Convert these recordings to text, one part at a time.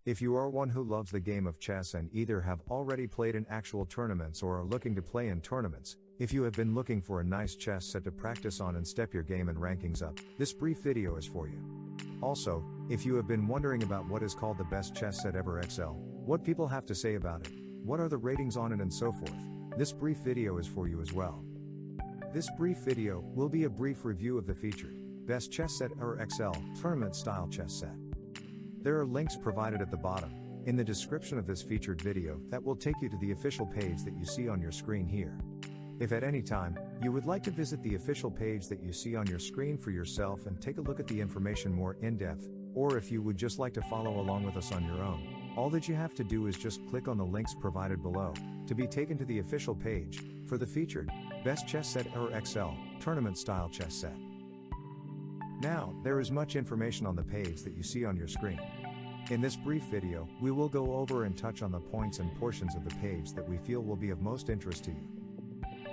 If you are one who loves the game of chess and either have already played in actual tournaments or are looking to play in tournaments, if you have been looking for a nice chess set to practice on and step your game and rankings up, this brief video is for you. Also, if you have been wondering about what is called the best chess set ever XL, what people have to say about it, what are the ratings on it and so forth, this brief video is for you as well. This brief video will be a brief review of the featured best chess set ever XL tournament style chess set. There are links provided at the bottom, in the description of this featured video that will take you to the official page that you see on your screen here. If at any time, you would like to visit the official page that you see on your screen for yourself and take a look at the information more in depth, or if you would just like to follow along with us on your own, all that you have to do is just click on the links provided below, to be taken to the official page, for the featured, best chess set ever XL, tournament style chess set. Now, there is much information on the page that you see on your screen. In this brief video, we will go over and touch on the points and portions of the page that we feel will be of most interest to you.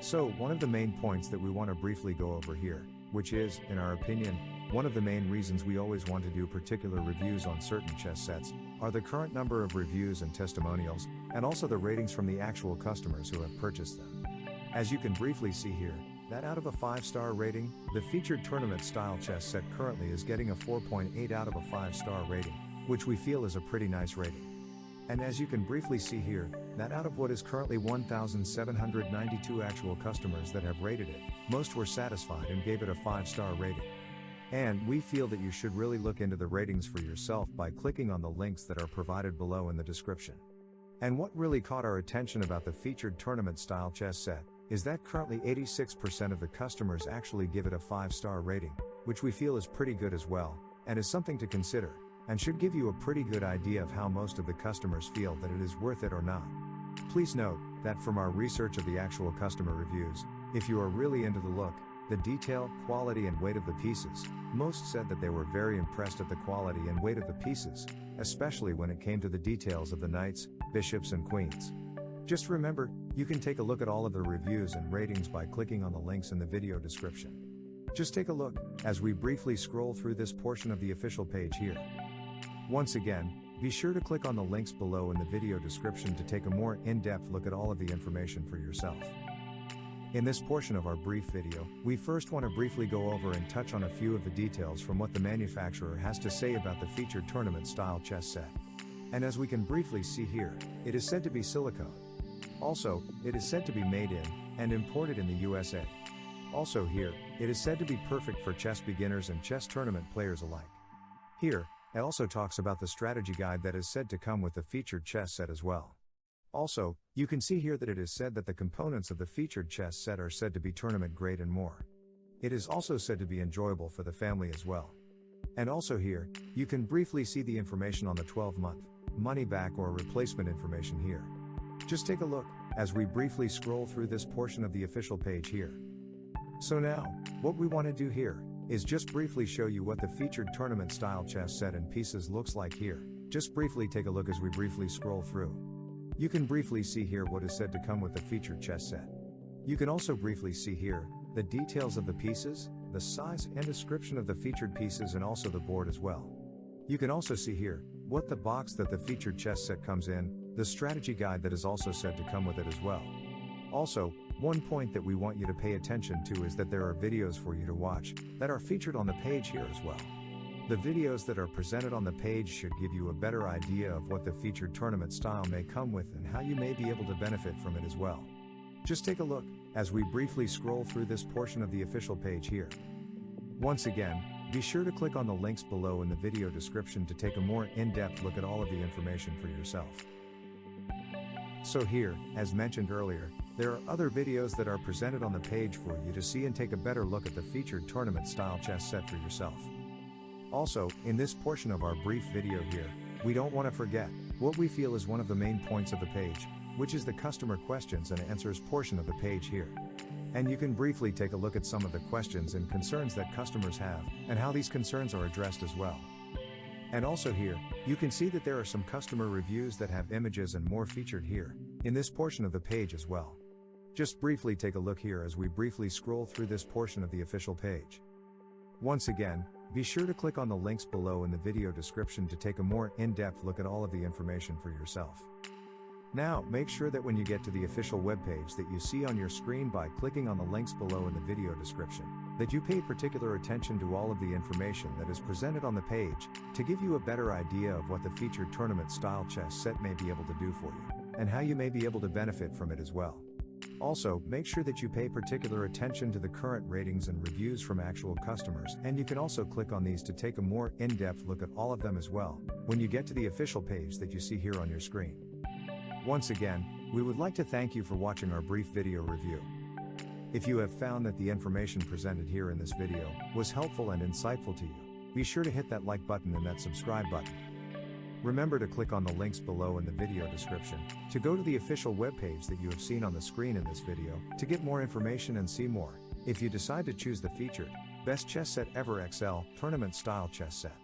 So, one of the main points that we want to briefly go over here, which is, in our opinion, one of the main reasons we always want to do particular reviews on certain chess sets, are the current number of reviews and testimonials, and also the ratings from the actual customers who have purchased them. As you can briefly see here, that out of a 5-star rating, the featured tournament style chess set currently is getting a 4.8 out of a 5-star rating, which we feel is a pretty nice rating. And as you can briefly see here, that out of what is currently 1,792 actual customers that have rated it, most were satisfied and gave it a 5-star rating. And we feel that you should really look into the ratings for yourself by clicking on the links that are provided below in the description. And what really caught our attention about the featured tournament style chess set, is that currently 86% of the customers actually give it a 5-star rating, which we feel is pretty good as well, and is something to consider, and should give you a pretty good idea of how most of the customers feel that it is worth it or not. Please note, that from our research of the actual customer reviews, if you are really into the look, the detail, quality and weight of the pieces, most said that they were very impressed at the quality and weight of the pieces, especially when it came to the details of the knights, bishops and queens. Just remember, you can take a look at all of the reviews and ratings by clicking on the links in the video description. Just take a look, as we briefly scroll through this portion of the official page here. Once again, be sure to click on the links below in the video description to take a more in-depth look at all of the information for yourself. In this portion of our brief video, we first want to briefly go over and touch on a few of the details from what the manufacturer has to say about the featured tournament style chess set. And as we can briefly see here, it is said to be silicone. Also, it is said to be made in, and imported in the USA. Also here, it is said to be perfect for chess beginners and chess tournament players alike. Here, it also talks about the strategy guide that is said to come with the featured chess set as well. Also, you can see here that it is said that the components of the featured chess set are said to be tournament grade and more. It is also said to be enjoyable for the family as well. And also here, you can briefly see the information on the 12-month, money back or replacement information here. Just take a look, as we briefly scroll through this portion of the official page here. So now, what we want to do here, is just briefly show you what the featured tournament style chess set and pieces looks like here. Just briefly take a look as we briefly scroll through. You can briefly see here what is said to come with the featured chess set. You can also briefly see here, the details of the pieces, the size and description of the featured pieces and also the board as well. You can also see here, what the box that the featured chess set comes in, the strategy guide that is also said to come with it as well. Also, one point that we want you to pay attention to is that there are videos for you to watch, that are featured on the page here as well. The videos that are presented on the page should give you a better idea of what the featured tournament style may come with and how you may be able to benefit from it as well. Just take a look, as we briefly scroll through this portion of the official page here. Once again, be sure to click on the links below in the video description to take a more in-depth look at all of the information for yourself. So here, as mentioned earlier, there are other videos that are presented on the page for you to see and take a better look at the featured tournament style chess set for yourself. Also, in this portion of our brief video here, we don't want to forget what we feel is one of the main points of the page, which is the customer questions and answers portion of the page here. And you can briefly take a look at some of the questions and concerns that customers have, and how these concerns are addressed as well. And also here, you can see that there are some customer reviews that have images and more featured here, in this portion of the page as well. Just briefly take a look here as we briefly scroll through this portion of the official page. Once again, Be sure to click on the links below in the video description to take a more in-depth look at all of the information for yourself. Now, make sure that when you get to the official webpage that you see on your screen by clicking on the links below in the video description, that you pay particular attention to all of the information that is presented on the page, to give you a better idea of what the featured tournament-style chess set may be able to do for you, and how you may be able to benefit from it as well. Also, make sure that you pay particular attention to the current ratings and reviews from actual customers, and you can also click on these to take a more in-depth look at all of them as well, when you get to the official page that you see here on your screen. Once again, we would like to thank you for watching our brief video review. If you have found that the information presented here in this video was helpful and insightful to you, be sure to hit that like button and that subscribe button. Remember to click on the links below in the video description to go to the official webpage that you have seen on the screen in this video to get more information and see more, if you decide to choose the featured Best Chess Set Ever XL Tournament Style Chess Set.